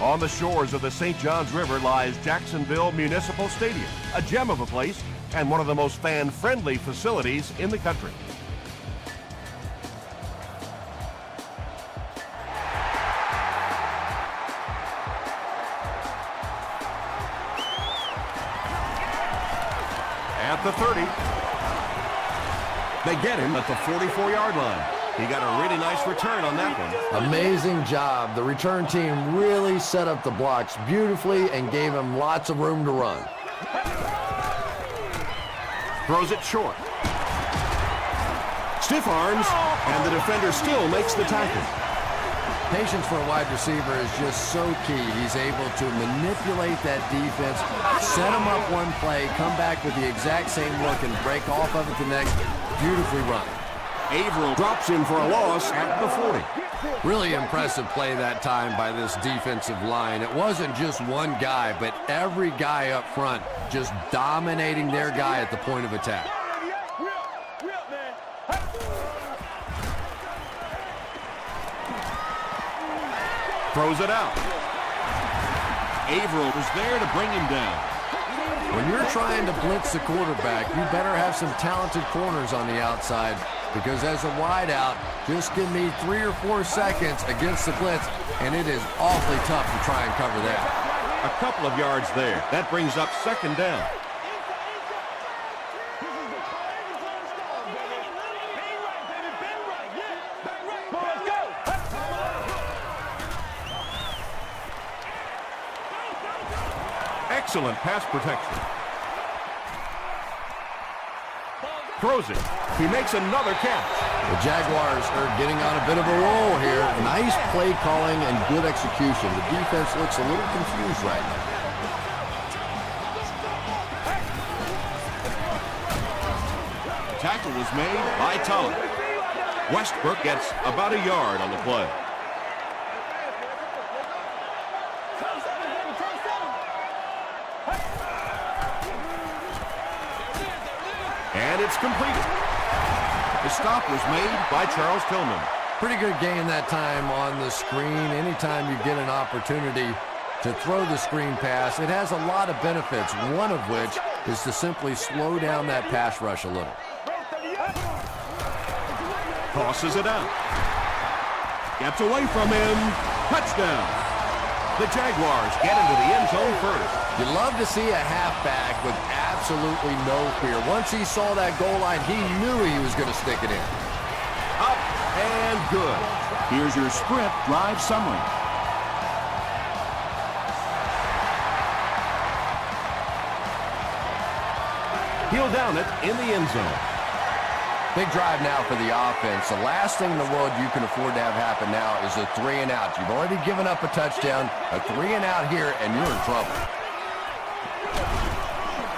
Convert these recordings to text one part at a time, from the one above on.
On the shores of the St. Johns River lies Jacksonville Municipal Stadium, a gem of a place and one of the most fan-friendly facilities in the country. At the 30. They get him at the 44-yard line. He got a really nice return on that one. Amazing job. The return team really set up the blocks beautifully and gave him lots of room to run. Throws it short. Stiff arms, and the defender still makes the tackle. Patience for a wide receiver is just so key. He's able to manipulate that defense, set him up one play, come back with the exact same look, and break off of it the next. Beautifully run. Averill drops him for a loss at the 40. Really impressive play that time by this defensive line. It wasn't just one guy, but every guy up front just dominating their guy at the point of attack. Throws it out. Averill was there to bring him down. When you're trying to blitz the quarterback, you better have some talented corners on the outside, because as a wideout, just give me 3 or 4 seconds against the blitz, and it is awfully tough to try and cover that. A couple of yards there. That brings up second down. Excellent pass protection. Throws it. He makes another catch. The Jaguars are getting on a bit of a roll here. Nice play calling and good execution. The defense looks a little confused right now. The tackle was made by Tulloch. Westbrook gets about a yard on the play. And it's completed. The stop was made by Charles Tillman. Pretty good gain that time on the screen. Anytime you get an opportunity to throw the screen pass, it has a lot of benefits, one of which is to simply slow down that pass rush a little. Tosses it out. Gets away from him. Touchdown. The Jaguars get into the end zone first. You love to see a halfback with absolutely no fear. Once he saw that goal line, he knew he was going to stick it in. Up and good. Here's your sprint drive summary. He'll down it in the end zone. Big drive now for the offense. The last thing in the world you can afford to have happen now is a 3 and out. You've already given up a touchdown, a 3 and out here, and you're in trouble.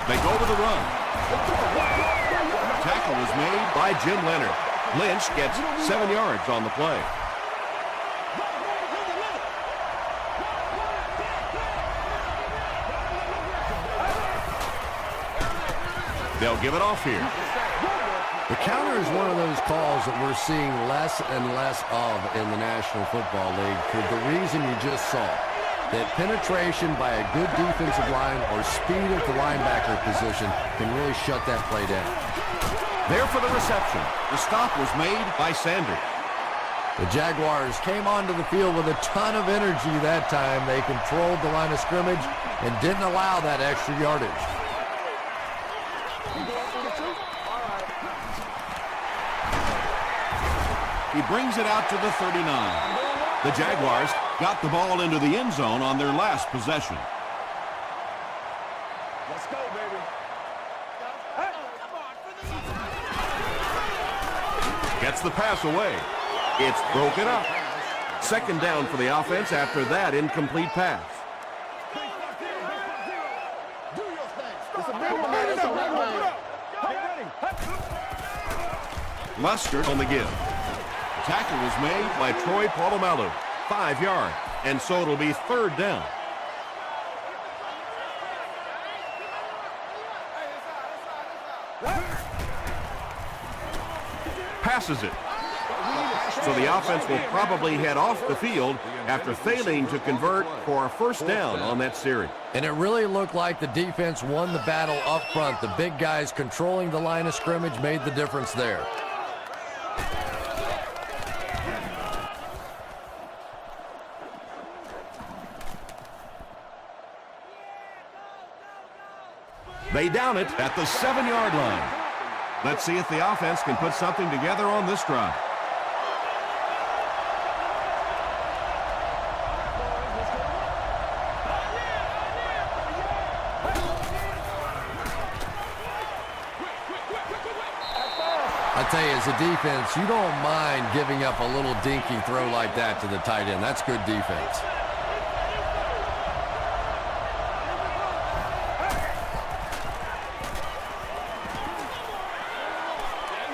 They go to the run. Tackle was made by Jim Leonard. Lynch gets 7 yards on the play. They'll give it off here. The counter is one of those calls that we're seeing less and less of in the National Football League for the reason you just saw. That penetration by a good defensive line or speed at the linebacker position can really shut that play down. There for the reception. The stop was made by Sanders. The Jaguars came onto the field with a ton of energy that time. They controlled the line of scrimmage and didn't allow that extra yardage. He brings it out to the 39. The Jaguars got the ball into the end zone on their last possession. Let's go, baby. Gets the pass away. It's broken up. Second down for the offense after that incomplete pass. Mustard on the give. The tackle was made by Troy Polamalu. 5 yards, and so it'll be third down. Passes it. So the offense will probably head off the field after failing to convert for a first down on that series. And it really looked like the defense won the battle up front. The big guys controlling the line of scrimmage made the difference there. They down it at the 7-yard line. Let's see if the offense can put something together on this drive. I tell you, as a defense, you don't mind giving up a little dinky throw like that to the tight end. That's good defense.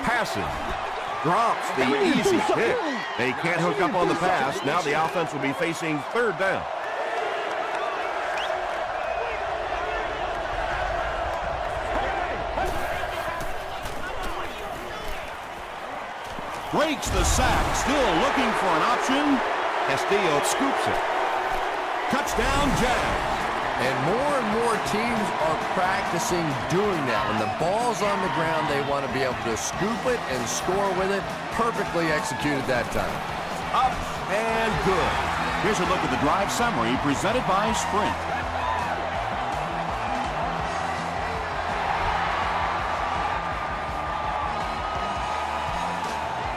Passes. Drops the easy pick. They can't hook up on the pass. Now the offense will be facing third down. Breaks the sack, still looking for an option. Castillo scoops it. Touchdown, Jags. And more teams are practicing doing that. When the ball's on the ground, they want to be able to scoop it and score with it. Perfectly executed that time. Up and good. Here's a look at the drive summary presented by Sprint.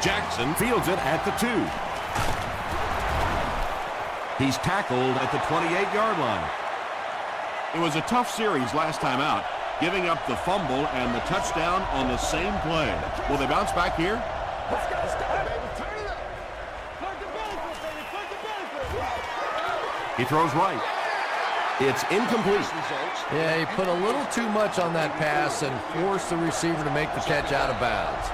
Jackson fields it at the 2. He's tackled at the 28-yard line. It was a tough series last time out, giving up the fumble and the touchdown on the same play. Will they bounce back here? He throws right. It's incomplete. Yeah, he put a little too much on that pass and forced the receiver to make the catch out of bounds.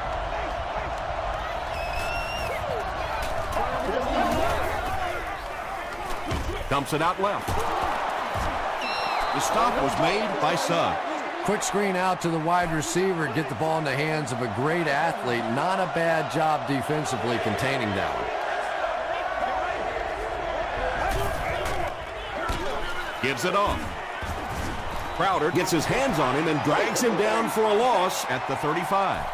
Dumps it out left. The stop was made by Suggs. Quick screen out to the wide receiver, get the ball in the hands of a great athlete. Not a bad job defensively containing that one. Gives it off. Crowder gets his hands on him and drags him down for a loss at the 35.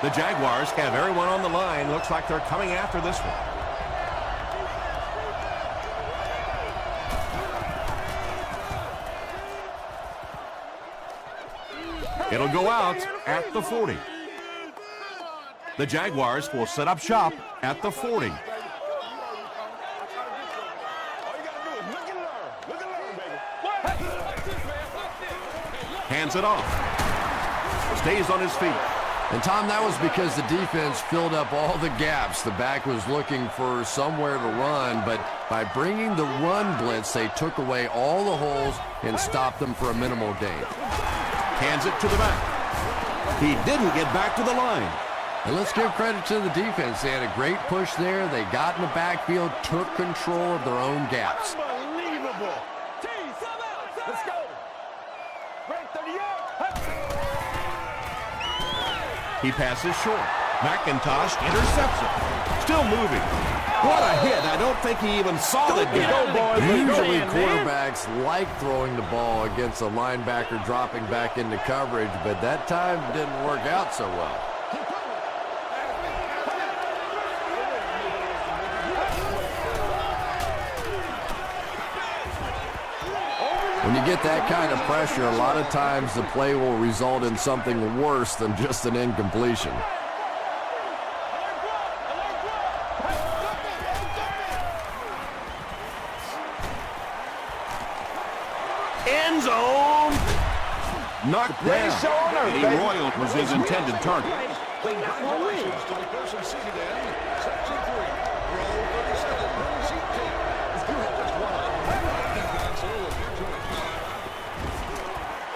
The Jaguars have everyone on the line. Looks like they're coming after this one. It'll go out at the 40. The Jaguars will set up shop at the 40. Hands it off. Stays on his feet. And, Tom, that was because the defense filled up all the gaps. The back was looking for somewhere to run, but by bringing the run blitz, they took away all the holes and stopped them for a minimal gain. Hands it to the back. He didn't get back to the line. And let's give credit to the defense. They had a great push there. They got in the backfield, took control of their own gaps. Unbelievable. Let's go. Break 38. He passes short. McIntosh intercepts it. Still moving. What a hit. I don't think he even saw the guy. Usually quarterbacks like throwing the ball against a linebacker dropping back into coverage, but that time didn't work out so well. When you get that kind of pressure, a lot of times the play will result in something worse than just an incompletion. End zone. Knocked down. Eddie Royal was his intended target.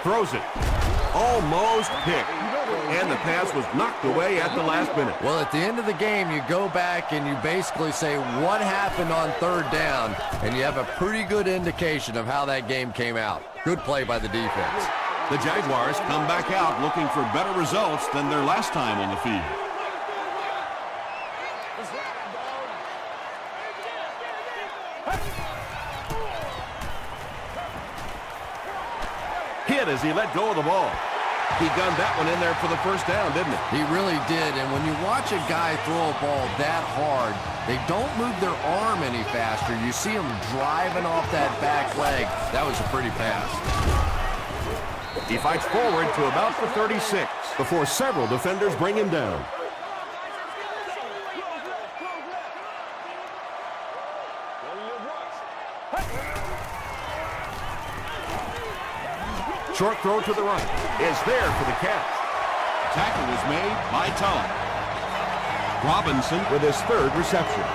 Throws it. Almost picked. And the pass was knocked away at the last minute. Well, at the end of the game, you go back and you basically say what happened on third down, and you have a pretty good indication of how that game came out. Good play by the defense. The Jaguars come back out looking for better results than their last time on the field. Hit as he let go of the ball. He gunned that one in there for the first down, didn't he? He really did, and when you watch a guy throw a ball that hard, they don't move their arm any faster. You see him driving off that back leg. That was a pretty pass. He fights forward to about the 36 before several defenders bring him down. Short throw to the right is there for the catch. Tackle was made by Todd. Robinson with his third reception.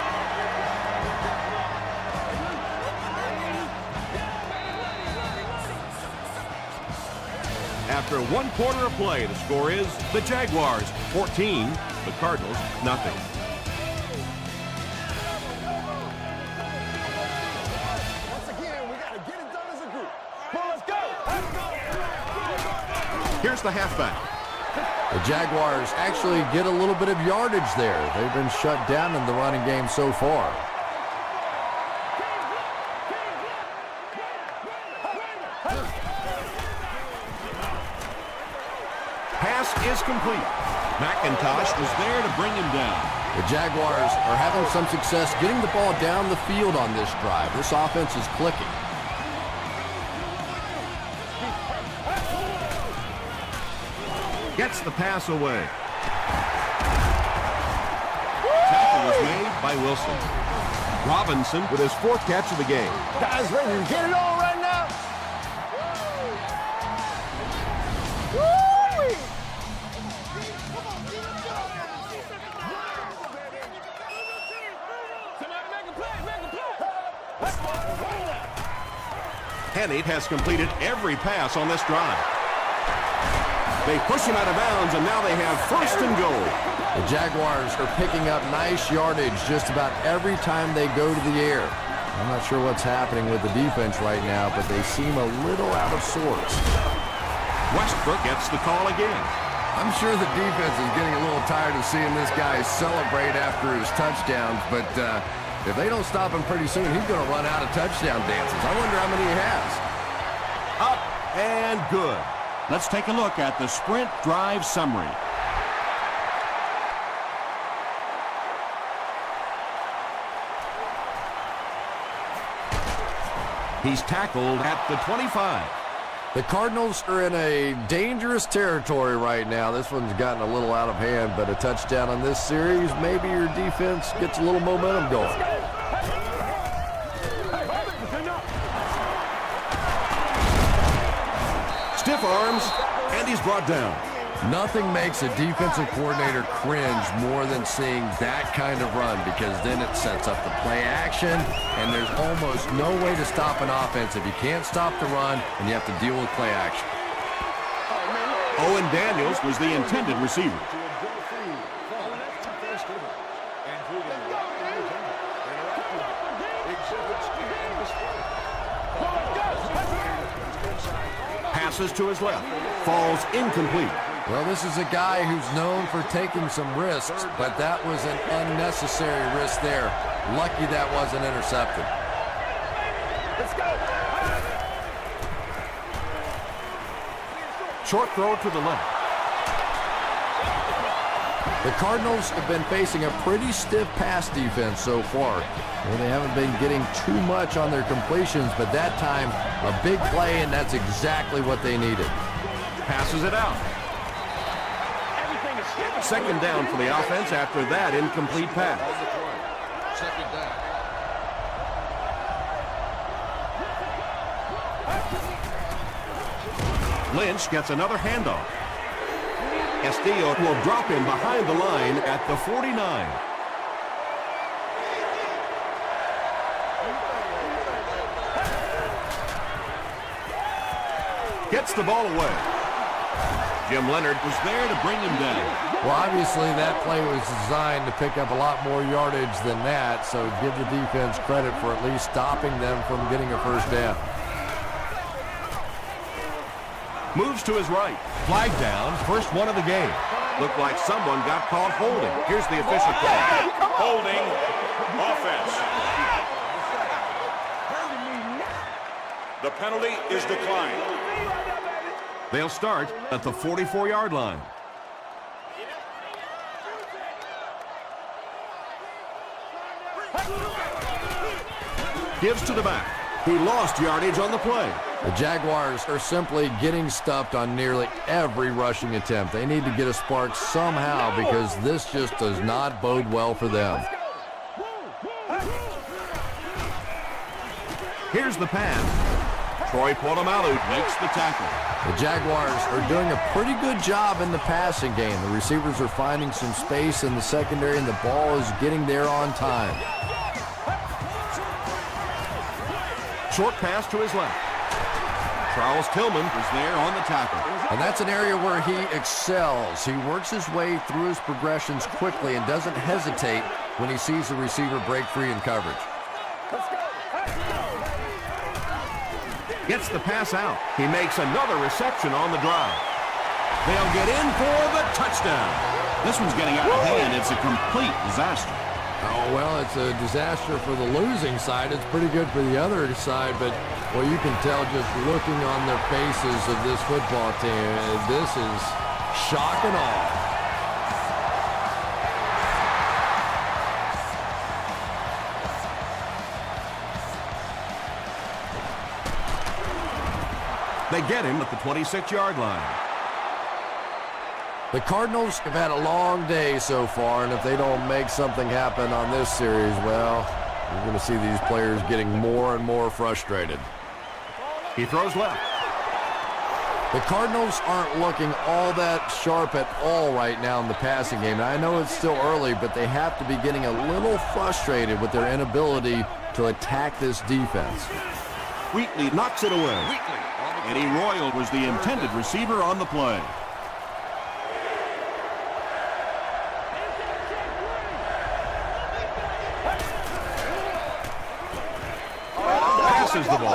After 1 quarter of play, the score is the Jaguars 14, the Cardinals nothing. Once again, we got to get it done as a group. Come on, let's go. Here's the halfback. The Jaguars actually get a little bit of yardage there. They've been shut down in the running game so far. Pass is complete. McIntosh was there to bring him down. The Jaguars are having some success getting the ball down the field on this drive. This offense is clicking. Gets the pass away. Tackle was made by Wilson. Robinson with his 4th catch of the game. Guys ready to get it on right now? Woo! Hennate has completed every pass on this drive. They push him out of bounds, and now they have 1st and goal. The Jaguars are picking up nice yardage just about every time they go to the air. I'm not sure what's happening with the defense right now, but they seem a little out of sorts. Westbrook gets the call again. I'm sure the defense is getting a little tired of seeing this guy celebrate after his touchdowns, but if they don't stop him pretty soon, he's going to run out of touchdown dances. I wonder how many he has. Up and good. Let's take a look at the sprint drive summary. He's tackled at the 25. The Cardinals are in a dangerous territory right now. This one's gotten a little out of hand, but a touchdown on this series, maybe your defense gets a little momentum going. Stiff arms, and he's brought down. Nothing makes a defensive coordinator cringe more than seeing that kind of run, because then it sets up the play action, and there's almost no way to stop an offense if you can't stop the run and you have to deal with play action. Owen Daniels was the intended receiver. Passes to his left, falls incomplete. Well, this is a guy who's known for taking some risks, but that was an unnecessary risk there. Lucky that wasn't intercepted. Let's go. Short throw to the left. The Cardinals have been facing a pretty stiff pass defense so far. Well, they haven't been getting too much on their completions, but that time, a big play, and that's exactly what they needed. Passes it out. 2nd down for the offense after that incomplete pass. Lynch gets another handoff. Castillo will drop him behind the line at the 49. Gets the ball away. Jim Leonard was there to bring him down. Well, obviously that play was designed to pick up a lot more yardage than that, so give the defense credit for at least stopping them from getting a 1st down. Moves to his right. Flag down, first one of the game. Looked like someone got called holding. Here's the official call. Holding offense. The penalty is declined. They'll start at the 44-yard line. Gives to the back. He lost yardage on the play. The Jaguars are simply getting stuffed on nearly every rushing attempt. They need to get a spark somehow because this just does not bode well for them. Here's the pass. Troy Polamalu makes the tackle. The Jaguars are doing a pretty good job in the passing game. The receivers are finding some space in the secondary, and the ball is getting there on time. Short pass to his left. Charles Tillman is there on the tackle. And that's an area where he excels. He works his way through his progressions quickly and doesn't hesitate when he sees the receiver break free in coverage. Gets the pass out. He makes another reception on the drive. They'll get in for the touchdown. This one's getting out of hand. It's a complete disaster. Oh, well, it's a disaster for the losing side. It's pretty good for the other side, but, well, you can tell just looking on their faces of this football team, this is shock and awe. They get him at the 26-yard line. The Cardinals have had a long day so far, and if they don't make something happen on this series, well, you're going to see these players getting more and more frustrated. He throws left. The Cardinals aren't looking all that sharp at all right now in the passing game. And I know it's still early, but they have to be getting a little frustrated with their inability to attack this defense. Wheatley knocks it away. Eddie Royal was the intended receiver on the play. Passes the ball.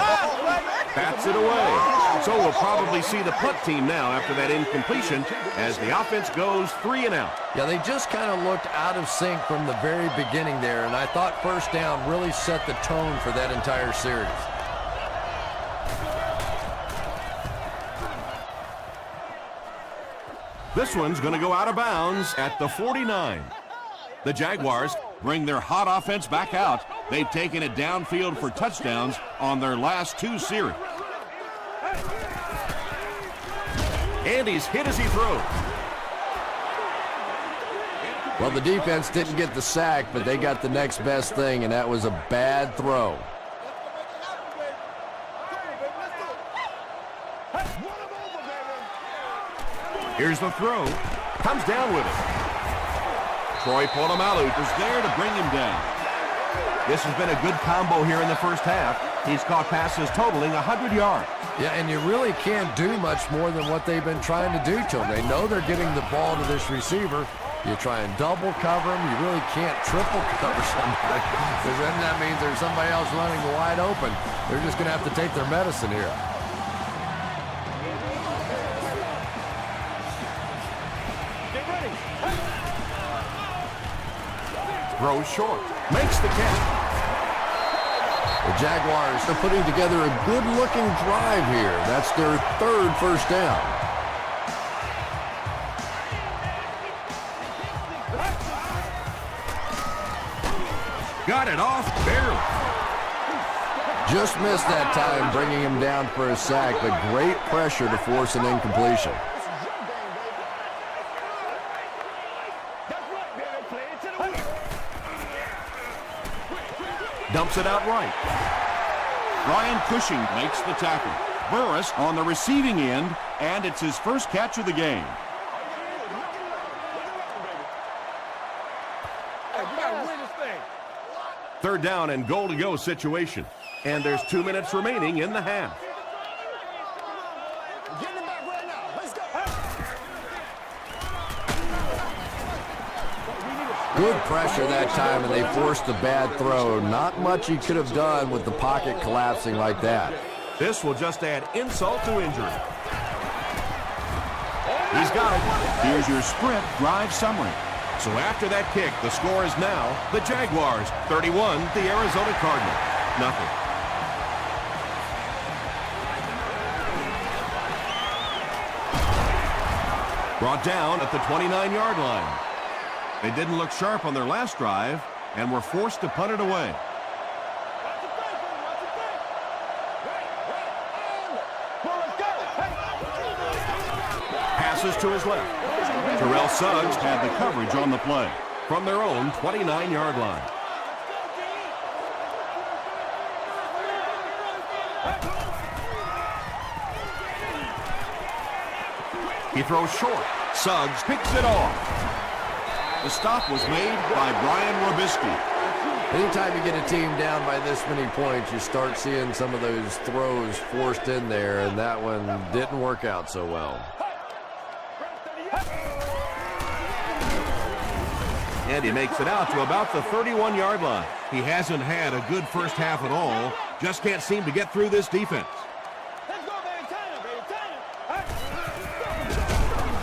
Bats it away. So we'll probably see the punt team now after that incompletion as the offense goes 3 and out. Yeah, they just kind of looked out of sync from the very beginning there, and I thought first down really set the tone for that entire series. This one's going to go out of bounds at the 49. The Jaguars bring their hot offense back out. They've taken it downfield for touchdowns on their last 2 series. And he's hit as he throws. Well, the defense didn't get the sack, but they got the next best thing, and that was a bad throw. Here's the throw. Comes down with it. Troy Polamalu is there to bring him down. This has been a good combo here in the first half. He's caught passes totaling 100 yards. Yeah, and you really can't do much more than what they've been trying to do to him. They know they're getting the ball to this receiver. You try and double cover him. You really can't triple cover somebody because then that means there's somebody else running wide open. They're just going to have to take their medicine here. Throws short. Makes the catch. The Jaguars are putting together a good-looking drive here. That's their 3rd first down. Got it off barely. Just missed that time, bringing him down for a sack, but great pressure to force an incompletion. Dumps it out right. Ryan Cushing makes the tackle. Burris on the receiving end, and it's his first catch of the game. Third down and goal to go situation. And there's 2 minutes remaining in the half. Good pressure that time, and they forced a bad throw. Not much he could have done with the pocket collapsing like that. This will just add insult to injury. He's got it. Here's your sprint drive summary. So after that kick, the score is now the Jaguars 31, the Arizona Cardinals nothing. Brought down at the 29-yard line. They didn't look sharp on their last drive and were forced to punt it away. Passes to his left. Terrell Suggs had the coverage on the play from their own 29-yard line. He throws short. Suggs picks it off. The stop was made by Brian Robisky. Anytime you get a team down by this many points, you start seeing some of those throws forced in there, and that one didn't work out so well. And he makes it out to about the 31-yard line. He hasn't had a good first half at all. Just can't seem to get through this defense.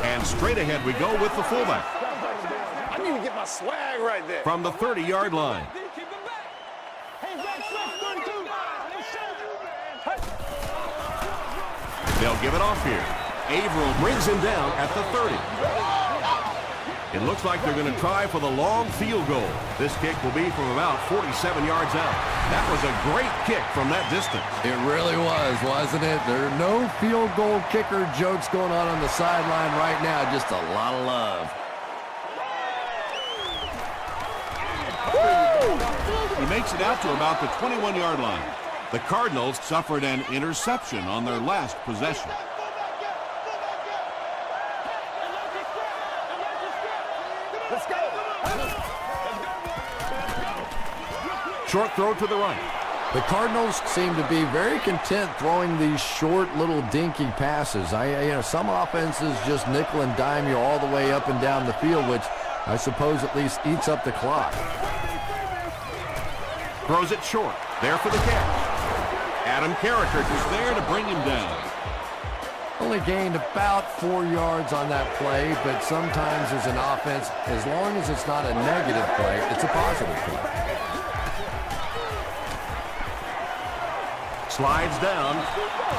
And straight ahead we go with the fullback. I need to get my swag right there. From the 30-yard line. They'll give it off here. Averill brings him down at the 30. It looks like they're going to try for the long field goal. This kick will be from about 47 yards out. That was a great kick from that distance. It really was, wasn't it? There are no field goal kicker jokes going on the sideline right now. Just a lot of love. He makes it out to about the 21-yard line. The Cardinals suffered an interception on their last possession. Let's go. Short throw to the right. The Cardinals seem to be very content throwing these short little dinky passes. Some offenses just nickel and dime you all the way up and down the field, which I suppose at least eats up the clock. Throws it short. There for the catch. Adam Carricker is there to bring him down. Only gained about 4 yards on that play, but sometimes as an offense, as long as it's not a negative play, it's a positive play. Slides down.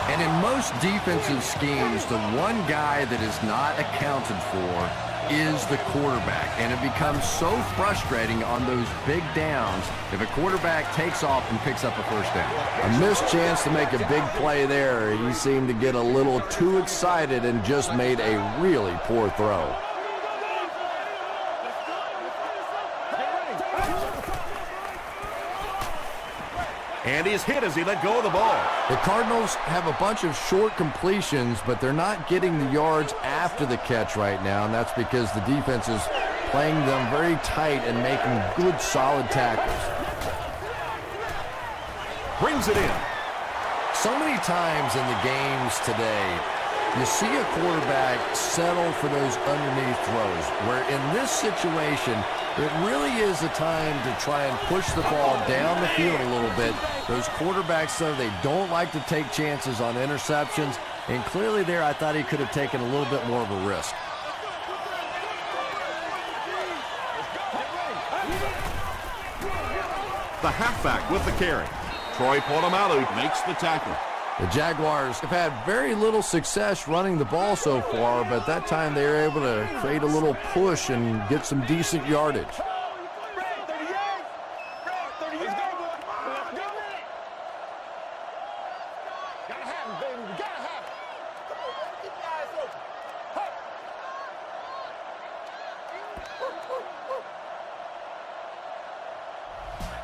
And in most defensive schemes, the one guy that is not accounted for is the quarterback. And it becomes so frustrating on those big downs if a quarterback takes off and picks up a first down. A missed chance to make a big play there. He seemed to get a little too excited and just made a really poor throw. And he's hit as he let go of the ball. The Cardinals have a bunch of short completions, but they're not getting the yards after the catch right now, and that's because the defense is playing them very tight and making good, solid tackles. Brings it in. So many times in the games today, you see a quarterback settle for those underneath throws, where in this situation, it really is a time to try and push the ball down the field a little bit. Those quarterbacks, though, they don't like to take chances on interceptions, and clearly there I thought he could have taken a little bit more of a risk. The halfback with the carry. Troy Polamalu makes the tackle. The Jaguars have had very little success running the ball so far, but that time they were able to create a little push and get some decent yardage.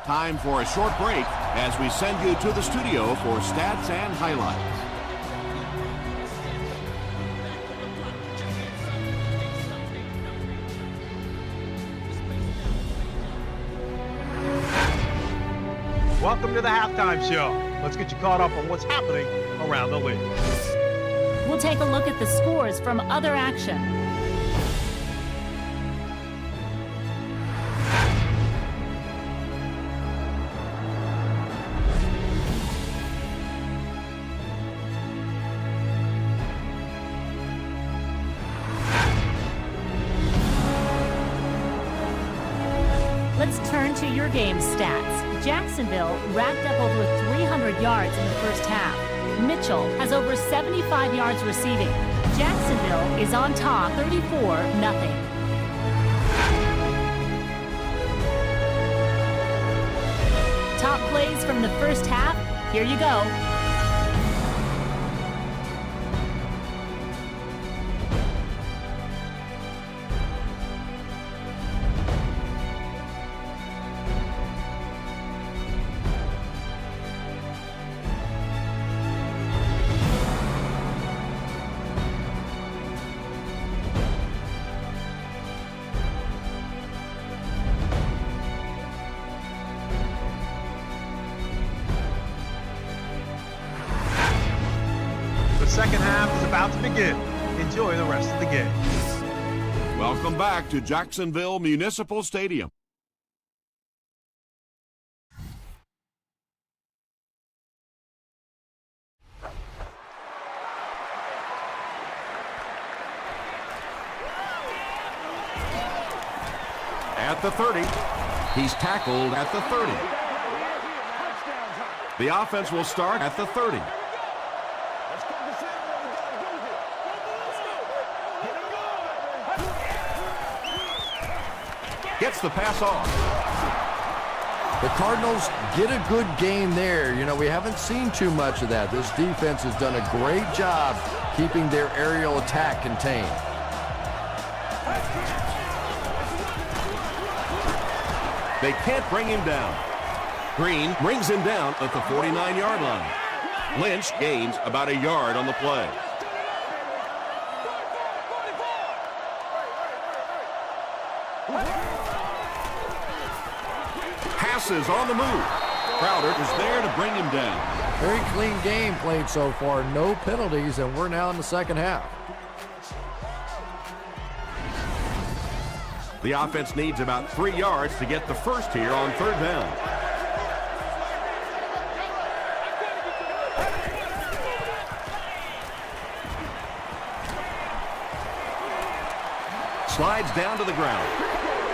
Time for a short break as we send you to the studio for stats and highlights. Welcome to the halftime show. Let's get you caught up on what's happening around the league. We'll take a look at the scores from other action. per game stats. Jacksonville racked up over 300 yards in the first half. Mitchell has over 75 yards receiving. Jacksonville is on top 34-0. Top plays from the first half. Here you go. The second half is about to begin. Enjoy the rest of the game. Welcome back to Jacksonville Municipal Stadium. At the 30. He's tackled at the 30. The offense will start at the 30. Gets the pass off. The Cardinals get a good game there. You know, we haven't seen too much of that. This defense has done a great job keeping their aerial attack contained. They can't bring him down. Green brings him down at the 49-yard line. Lynch gains about a yard on the play. Passes on the move. Crowder is there to bring him down. Very clean game played so far. No penalties, and we're now in the second half. The offense needs about 3 yards to get the first here on third down. Slides down to the ground.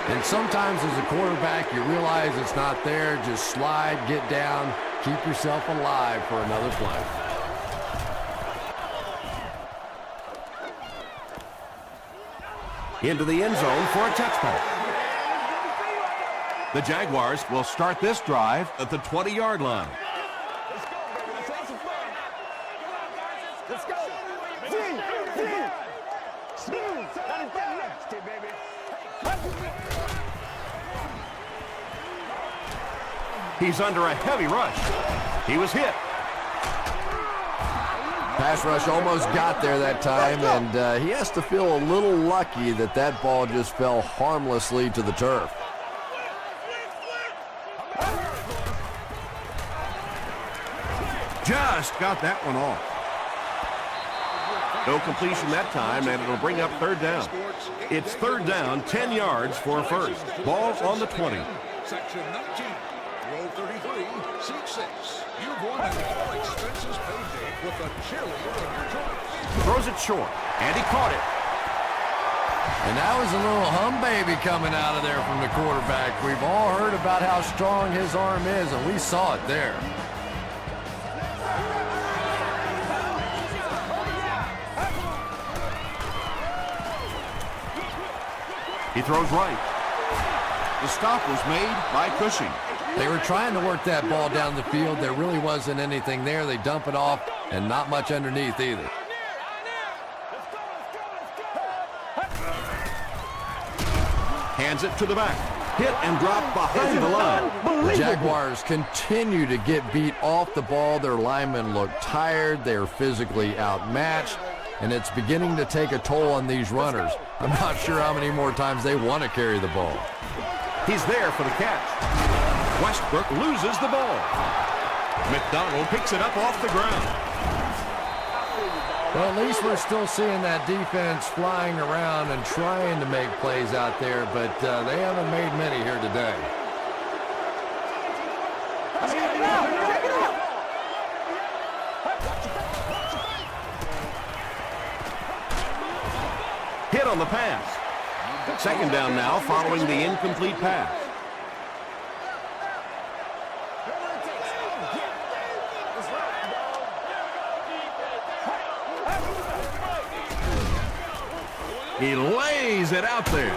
And sometimes as a quarterback, you realize it's not there. Just slide, get down, keep yourself alive for another play. Into the end zone for a touchback. The Jaguars will start this drive at the 20-yard line. Let's go. He's under a heavy rush. He was hit. Pass rush almost got there that time, and he has to feel a little lucky that that ball just fell harmlessly to the turf. Just got that one off. No completion that time, and it'll bring up third down. It's third down, 10 yards for a first. Ball on the 20. Section 19, row 33, seat 6. You've won an all-expenses paid day with a cheerleader of your choice. Throws it short, and he caught it. And that was a little hum baby coming out of there from the quarterback. We've all heard about how strong his arm is, and we saw it there. He throws right. The stop was made by Cushing. They were trying to work that ball down the field. There really wasn't anything there. They dump it off, and not much underneath either. Hands it to the back. Hit and drop behind the line. The Jaguars continue to get beat off the ball. Their linemen look tired. They're physically outmatched, and it's beginning to take a toll on these runners. I'm not sure how many more times they want to carry the ball. He's there for the catch. Westbrook loses the ball. McDonald picks it up off the ground. Well, at least we're still seeing that defense flying around and trying to make plays out there, but they haven't made many here today. Hit on the pass. Second down now following the incomplete pass. He lays it out there.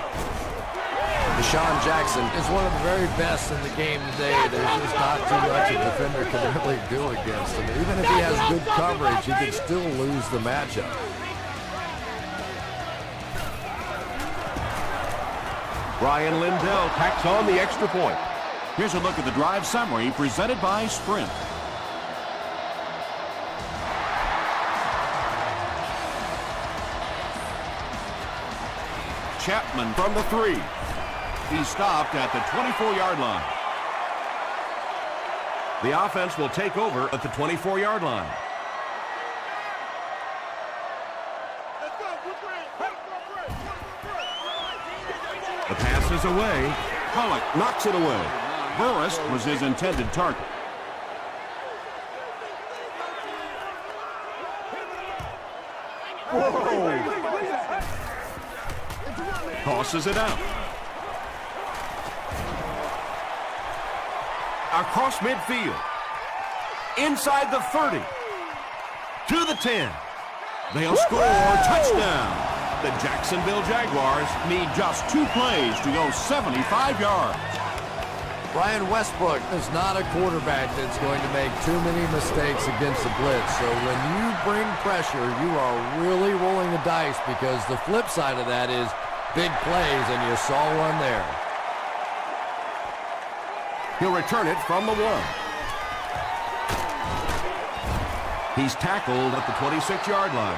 Deshaun Jackson is one of the very best in the game today. There's just not too much a defender can really do against him. Even if he has good coverage, he can still lose the matchup. Brian Lindell tacks on the extra point. Here's a look at the drive summary presented by Sprint. Chapman from the 3. He stopped at the 24-yard line. The offense will take over at the 24-yard line. The pass is away. Pollock knocks it away. Burris was his intended target. Tosses it out. Across midfield. Inside the 30. To the 10. They'll score. Touchdown. The Jacksonville Jaguars need just 2 plays to go 75 yards. Brian Westbrook is not a quarterback that's going to make too many mistakes against the blitz. So when you bring pressure, you are really rolling the dice, because the flip side of that is big plays, and you saw one there. He'll return it from the 1. He's tackled at the 26-yard line.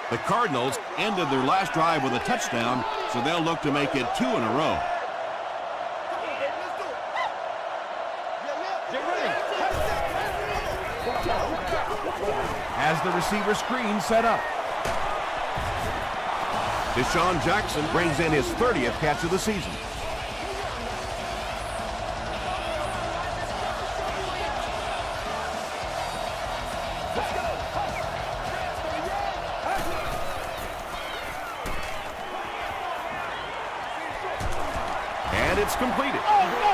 The Cardinals ended their last drive with a touchdown, so they'll look to make it 2 in a row. As the receiver screen set up. Deshaun Jackson brings in his 30th catch of the season. And it's completed.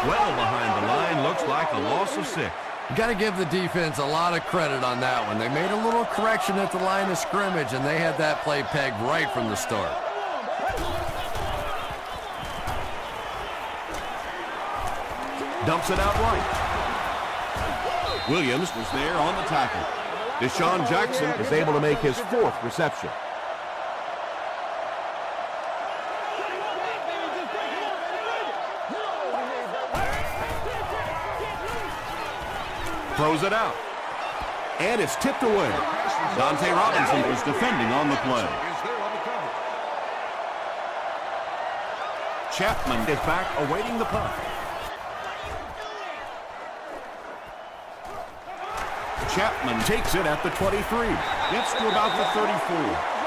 Well behind the line, looks like a loss of 6. You got to give the defense a lot of credit on that one. They made a little correction at the line of scrimmage, and they had that play pegged right from the start. Dumps it out right. Williams was there on the tackle. Deshaun Jackson is able to make his 4th reception. Throws it out. And it's tipped away. Dante Robinson was defending on the play. Chapman is back awaiting the punt. Chapman takes it at the 23. Gets to about the 34.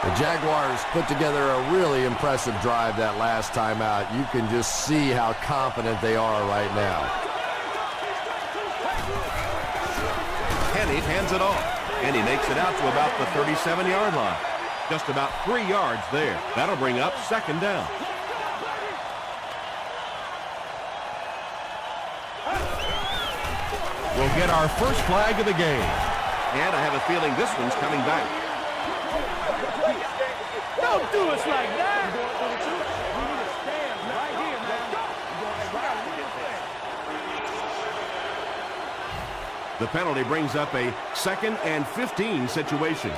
The Jaguars put together a really impressive drive that last time out. You can just see how confident they are right now. Henny hands it off, and he makes it out to about the 37-yard line. Just about 3 yards there. That'll bring up 2nd down. We'll get our first flag of the game. And I have a feeling this one's coming back. Don't do us like that! The penalty brings up a 2nd and 15 situation.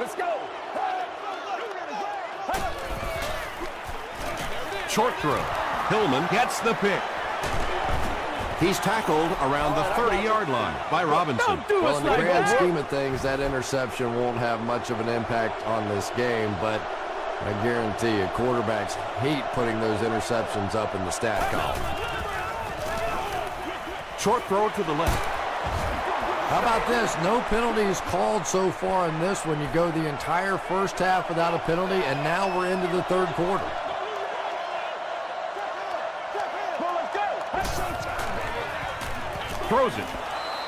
Let's go! Short throw. Hillman gets the pick. He's tackled around the 30-yard line by Robinson. Well, in the grand scheme of things, that interception won't have much of an impact on this game, but I guarantee you, quarterbacks hate putting those interceptions up in the stat column. Short throw to the left. How about this? No penalties called so far in this one. You go the entire first half without a penalty, and now we're into the 3rd quarter. Throws it.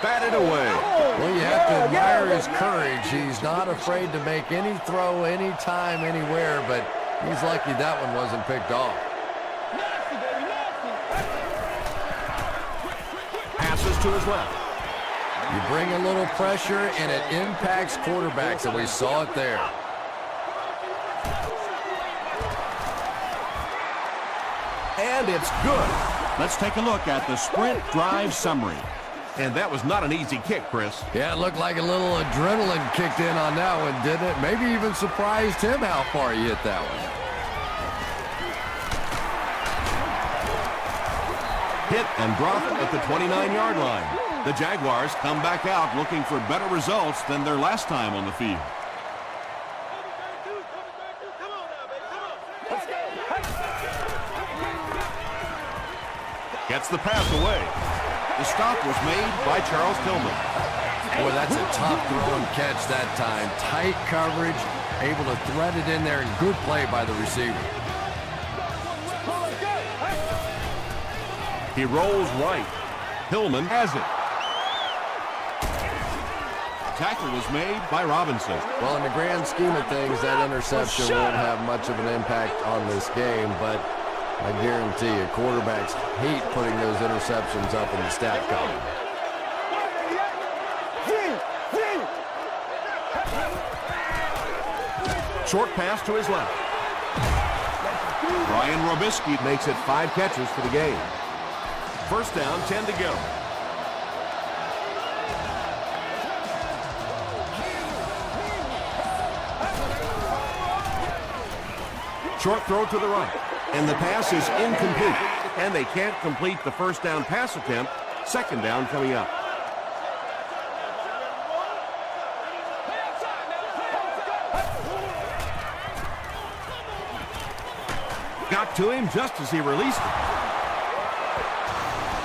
Batted away. Well, you have to admire his courage. He's not afraid to make any throw, anytime, anywhere, but he's lucky that one wasn't picked off. Passes to his left. You bring a little pressure, and it impacts quarterbacks, and we saw it there. And it's good. Let's take a look at the sprint drive summary. And that was not an easy kick, Chris. Yeah, it looked like a little adrenaline kicked in on that one, didn't it? Maybe even surprised him how far he hit that one. Hit and drop at the 29-yard line. The Jaguars come back out looking for better results than their last time on the field. Gets the pass away. The stop was made by Charles Tillman. Boy, that's a tough throw and catch that time. Tight coverage, able to thread it in there, and good play by the receiver. He rolls right. Tillman has it. Tackle was made by Robinson. Well, in the grand scheme of things, that interception won't have much of an impact on this game, but I guarantee you, quarterbacks hate putting those interceptions up in the stat column. Short pass to his left. Brian Robisky makes it 5 catches for the game. First down, 10 to go. Short throw to the right. And the pass is incomplete. And they can't complete the first down pass attempt. Second down coming up. Got to him just as he released it.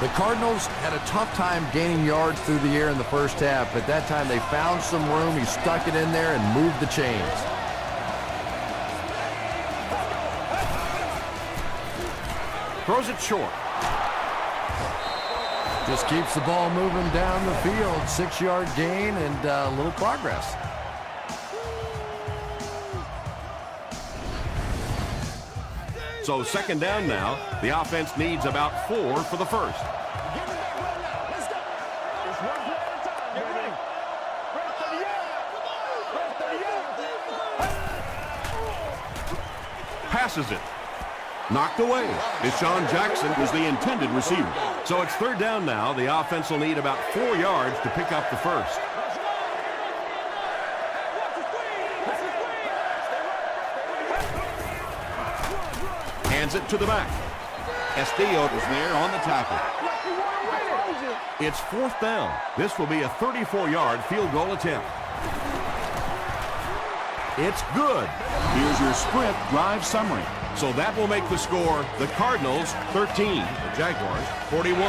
The Cardinals had a tough time gaining yards through the air in the first half, but that time they found some room. He stuck it in there and moved the chains. Throws it short. Just keeps the ball moving down the field. 6-yard gain and a little progress. So second down now. The offense needs about 4 for the first. Passes it. Knocked away. Deshaun Jackson was the intended receiver. So it's third down now. The offense will need about 4 yards to pick up the first. Hands it to the back. Castillo is there on the tackle. It's fourth down. This will be a 34-yard field goal attempt. It's good. Here's your sprint drive summary. So that will make the score the Cardinals 13, the Jaguars 41.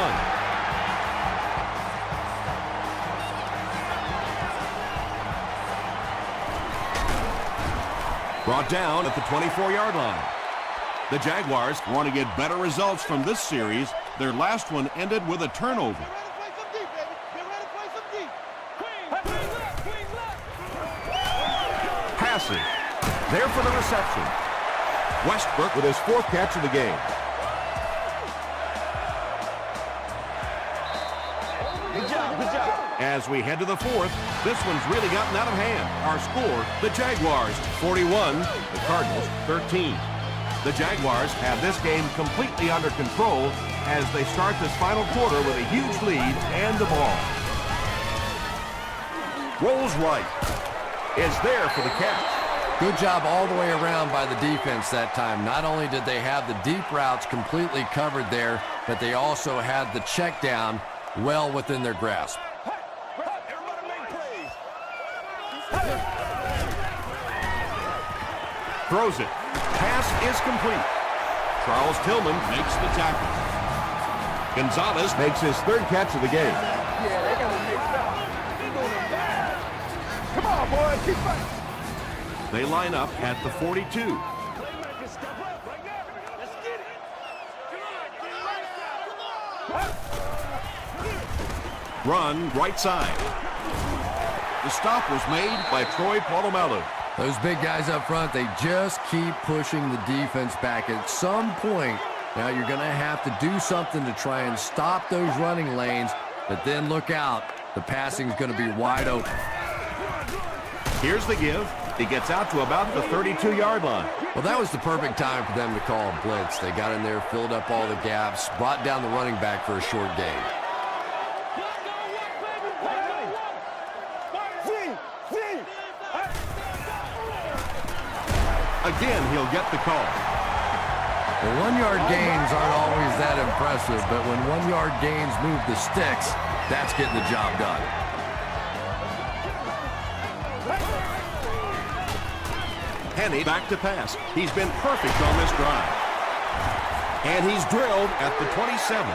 Brought down at the 24-yard line. The Jaguars want to get better results from this series. Their last one ended with a turnover. Passing. There for the reception. Westbrook with his 4th catch of the game. Good job. As we head to the 4th, this one's really gotten out of hand. Our score, the Jaguars 41, the Cardinals 13. The Jaguars have this game completely under control as they start this final quarter with a huge lead and the ball. Rolls right. Is there for the catch. Good job all the way around by the defense that time. Not only did they have the deep routes completely covered there, but they also had the check down well within their grasp. Throws it. Pass is complete. Charles Tillman makes the tackle. Gonzalez makes his 3rd catch of the game. Yeah, they got it mixed up. He's doing it bad. Come on, boy. Keep fighting. They line up at the 42. Run right side. The stop was made by Troy Polamalu. Those big guys up front, they just keep pushing the defense back. At some point, now you're going to have to do something to try and stop those running lanes, but then look out. The passing is going to be wide open. Here's the give. He gets out to about the 32-yard line. Well, that was the perfect time for them to call a blitz. They got in there, filled up all the gaps, brought down the running back for a short gain. Again, he'll get the call. The 1-yard gains aren't always that impressive, but when 1-yard gains move the sticks, that's getting the job done. Henny back to pass. He's been perfect on this drive. And he's drilled at the 27.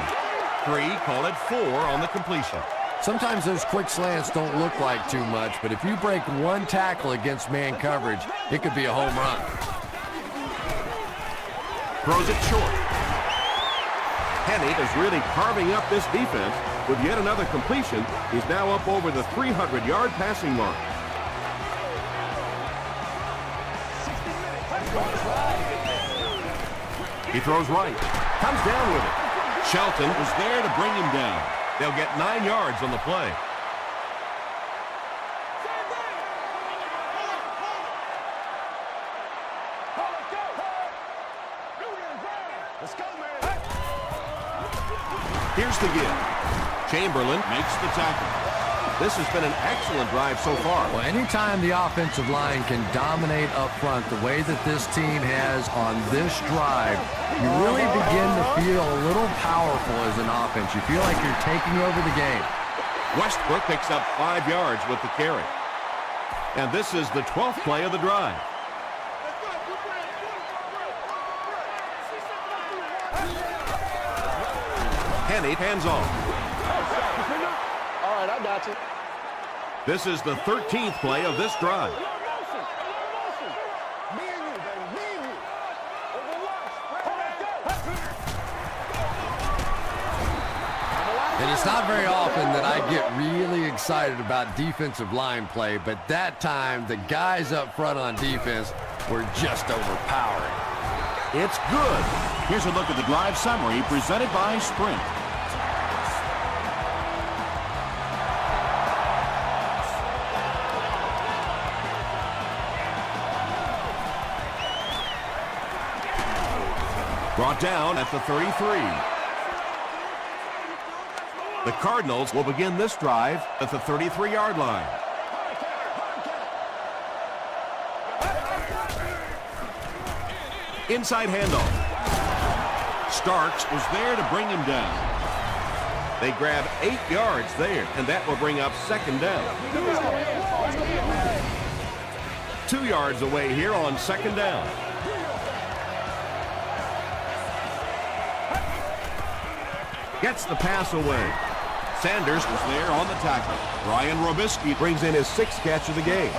3, call it 4 on the completion. Sometimes those quick slants don't look like too much, but if you break one tackle against man coverage, it could be a home run. Throws it short. Henny is really carving up this defense with yet another completion. He's now up over the 300-yard passing mark. He throws right. Comes down with it. Shelton was there to bring him down. They'll get 9 yards on the play. Here's the give. Chamberlain makes the tackle. This has been an excellent drive so far. Well, anytime the offensive line can dominate up front the way that this team has on this drive, you really begin to feel a little powerful as an offense. You feel like you're taking over the game. Westbrook picks up 5 yards with the carry. And this is the 12th play of the drive. Henny hands off. All right, I got you. This is the 13th play of this drive. And it's not very often that I get really excited about defensive line play, but that time the guys up front on defense were just overpowering. It's good. Here's a look at the drive summary presented by Sprint. Brought down at the 33. The Cardinals will begin this drive at the 33-yard line. Inside handoff. Starks was there to bring him down. They grab 8 yards there, and that will bring up second down. 2 yards away here on second down. Gets the pass away. Sanders was there on the tackle. Ryan Robisky brings in his 6th catch of the game.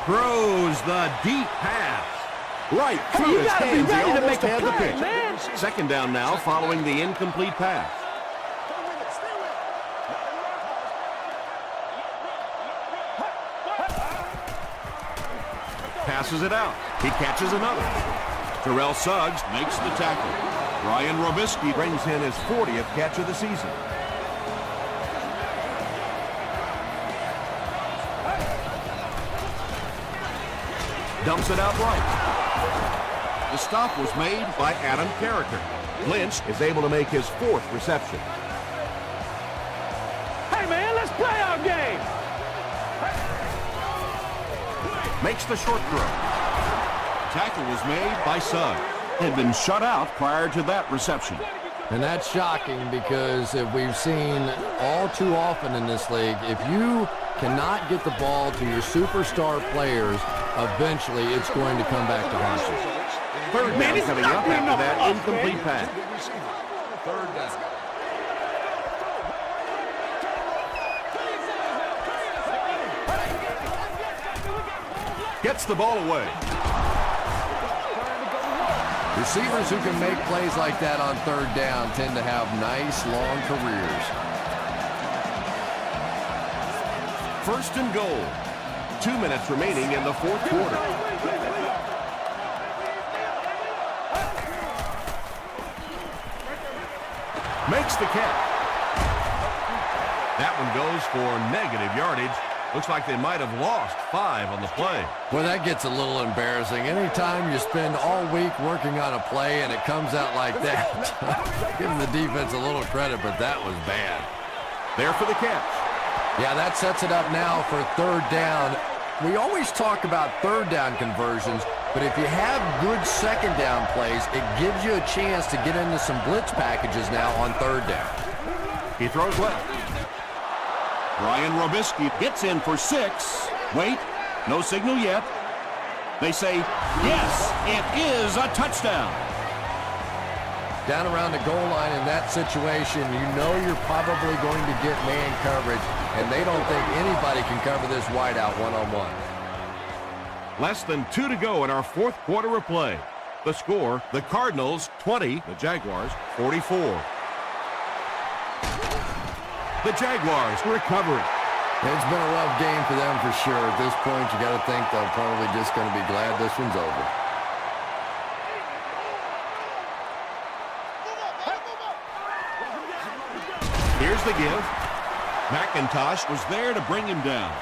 Throws the deep pass. Right through his hands. He almost had the pitch. Second down now following the incomplete pass. Passes it out. He catches another. Terrell Suggs makes the tackle. Ryan Robisky brings in his 40th catch of the season. Dumps it out right. The stop was made by Adam Carricker. Lynch is able to make his 4th reception. Hey, man, let's play our game. Makes the short throw. Tackle was made by Suggs. Had been shut out prior to that reception. And that's shocking because if we've seen all too often in this league, if you cannot get the ball to your superstar players, eventually it's going to come back to haunt you. Third down coming up after that incomplete pass. Third down. Gets the ball away. Receivers who can make plays like that on third down tend to have nice, long careers. First and goal. 2 minutes remaining in the 4th quarter. Makes the catch. That one goes for negative yardage. Looks like they might have lost 5 on the play. Well, that gets a little embarrassing. Anytime you spend all week working on a play and it comes out like that, give the defense a little credit, but that was bad. There for the catch. Yeah, that sets it up now for third down. We always talk about third down conversions, but if you have good second down plays, it gives you a chance to get into some blitz packages now on third down. He throws left. Brian Robisky gets in for 6. Wait, no signal yet. They say, yes, it is a touchdown. Down around the goal line in that situation, you know you're probably going to get man coverage, and they don't think anybody can cover this wideout one-on-one. Less than 2 to go in our fourth quarter of play. The score, the Cardinals 20, the Jaguars 44. The Jaguars recovering. It's been a rough game for them for sure. At this point, you got to think they're probably just going to be glad this one's over. Here's the give. McIntosh was there to bring him down.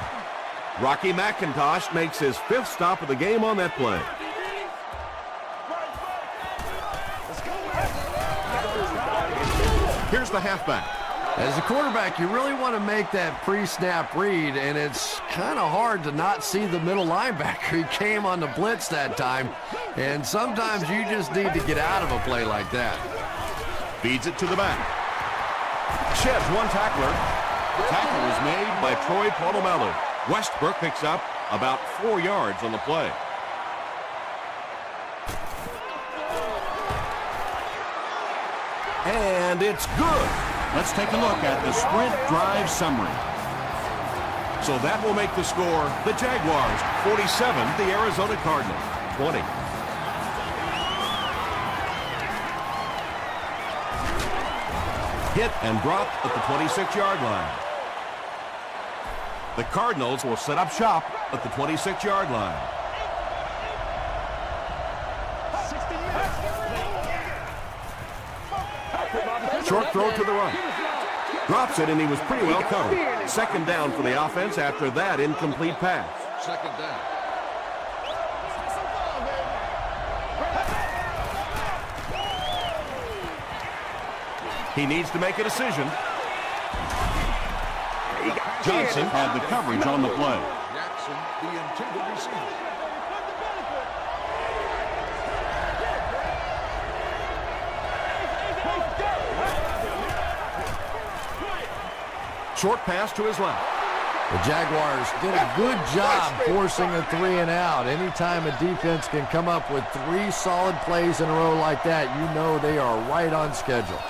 Rocky McIntosh makes his 5th stop of the game on that play. Here's the halfback. As a quarterback, you really want to make that pre-snap read, and it's kind of hard to not see the middle linebacker. He came on the blitz that time, and sometimes you just need to get out of a play like that. Feeds it to the back. Sheds one tackler. The tackle was made by Troy Polamalu. Westbrook picks up about 4 yards on the play. And it's good. Let's take a look at the sprint drive summary. So that will make the score the Jaguars 47, the Arizona Cardinals 20. Hit and dropped at the 26-yard line. The Cardinals will set up shop at the 26-yard line. Short throw to the right. Drops it, and he was pretty well covered. Second down for the offense after that incomplete pass. Second down. He needs to make a decision. Johnson had the coverage on the play. Jackson, the intended receiver. Short pass to his left. The Jaguars did a good job forcing a 3-and-out. Anytime a defense can come up with 3 solid plays in a row like that, you know they are right on schedule.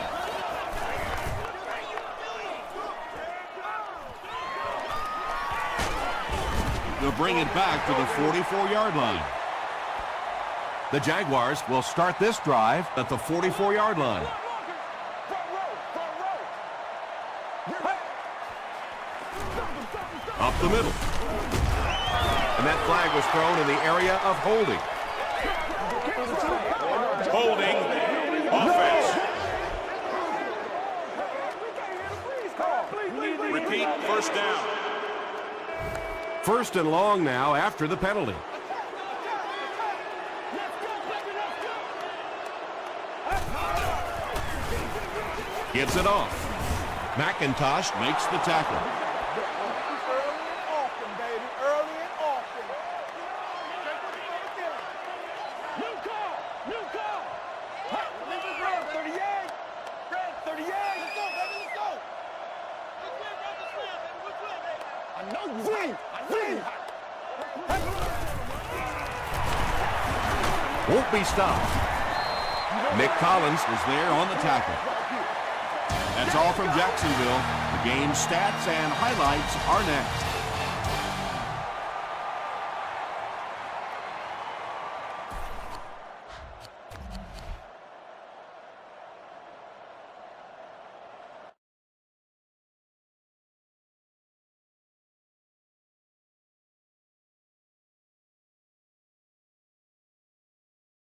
They'll bring it back to the 44-yard line. The Jaguars will start this drive at the 44-yard line. Up the middle. And that flag was thrown in the area of holding. Holding. Offense. Repeat, first down. First and long now after the penalty. Gives it off. McIntosh makes the tackle. Won't be stopped. Nick Collins was there on the tackle. That's all from Jacksonville. The game stats and highlights are next.